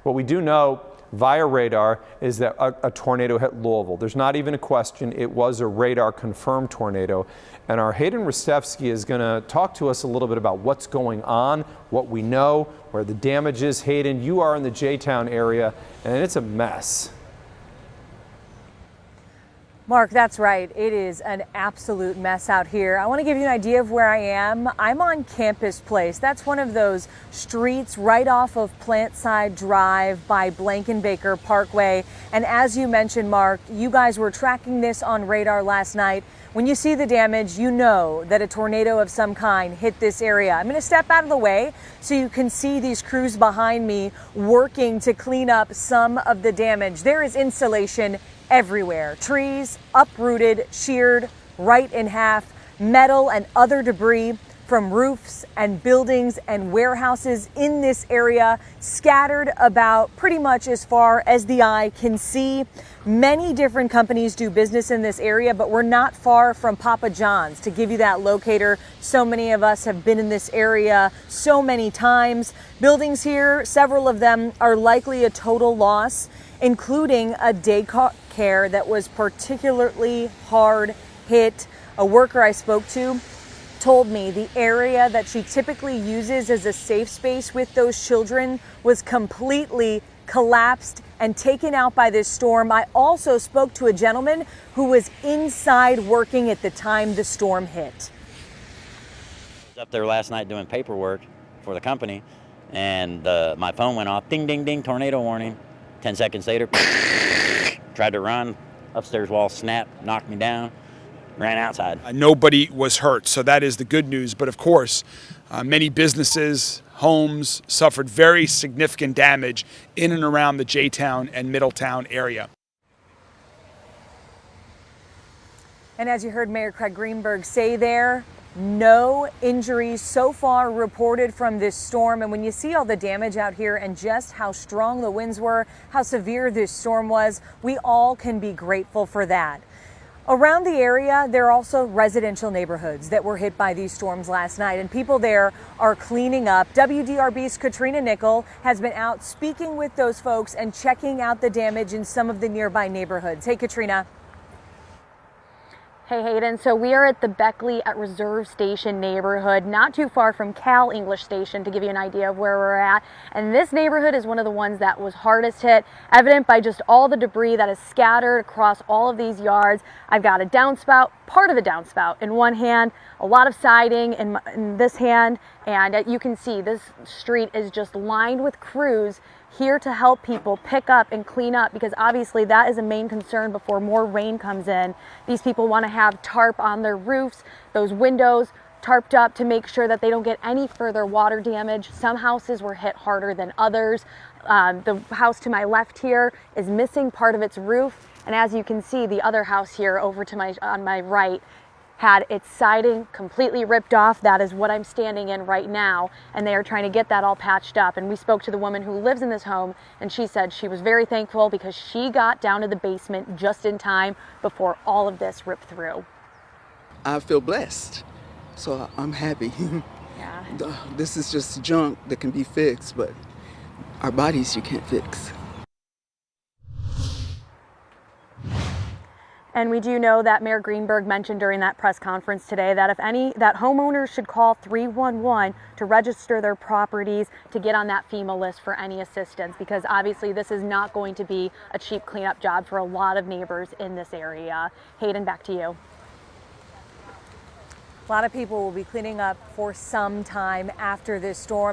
What we do know via radar is that a tornado hit Louisville. There's not even a question. It was a radar confirmed tornado. And our Hayden Rostevsky is going to talk to us a little bit about what's going on, what we know, where the damage is. Hayden, you are in the J-Town area, and it's a mess. Mark, that's right. It is an absolute mess out here. I want to give you an idea of where I am. I'm on Campus Place. That's one of those streets right off of Plantside Drive by Blankenbaker Parkway. And as you mentioned, Mark, you guys were tracking this on radar last night. When you see the damage, you know that a tornado of some kind hit this area. I'm going to step out of the way so you can see these crews behind me working to clean up some of the damage. There is insulation everywhere. Trees uprooted, sheared right in half, metal and other debris from roofs and buildings and warehouses in this area scattered about pretty much as far as the eye can see. Many different companies do business in this area, but we're not far from Papa John's to give you that locator. So many of us have been in this area so many times. Buildings here, several of them are likely a total loss, including a daycare that was particularly hard hit. A worker I spoke to told me the area that she typically uses as a safe space with those children was completely collapsed and taken out by this storm. I also spoke to a gentleman who was inside working at the time the storm hit. I was up there last night doing paperwork for the company, and my phone went off, ding, ding, ding, tornado warning. 10 seconds later, tried to run, upstairs wall snapped, knocked me down, ran outside. Nobody was hurt, so that is the good news. But of course, many businesses, homes suffered very significant damage in and around the J-Town and Middletown area. And as you heard Mayor Craig Greenberg say there, no injuries so far reported from this storm. And when you see all the damage out here and just how strong the winds were, how severe this storm was, we all can be grateful for that. Around the area, there are also residential neighborhoods that were hit by these storms last night, and people there are cleaning up. WDRB's Katrina Nickel has been out speaking with those folks and checking out the damage in some of the nearby neighborhoods. Hey, Katrina. Hey Hayden, so we are at the Beckley at Reserve Station neighborhood, not too far from Cal English Station, to give you an idea of where we're at. And this neighborhood is one of the ones that was hardest hit, evident by just all the debris that is scattered across all of these yards. I've got a downspout, part of a downspout in one hand, a lot of siding in this hand, and you can see this street is just lined with crews here to help people pick up and clean up, because obviously that is a main concern before more rain comes in. These people want to have tarp on their roofs, those windows tarped up to make sure that they don't get any further water damage. Some houses were hit harder than others. The house to my left here is missing part of its roof, and as you can see, the other house here over to on my right had its siding completely ripped off. That is what I'm standing in right now, and they are trying to get that all patched up. And we spoke to the woman who lives in this home, and she said she was very thankful because she got down to the basement just in time before all of this ripped through. I feel blessed, so I'm happy. Yeah. This is just junk that can be fixed, but our bodies you can't fix. And we do know that Mayor Greenberg mentioned during that press conference today that that homeowners should call 311 to register their properties to get on that FEMA list for any assistance, because obviously this is not going to be a cheap cleanup job for a lot of neighbors in this area. Hayden, back to you. A lot of people will be cleaning up for some time after this storm.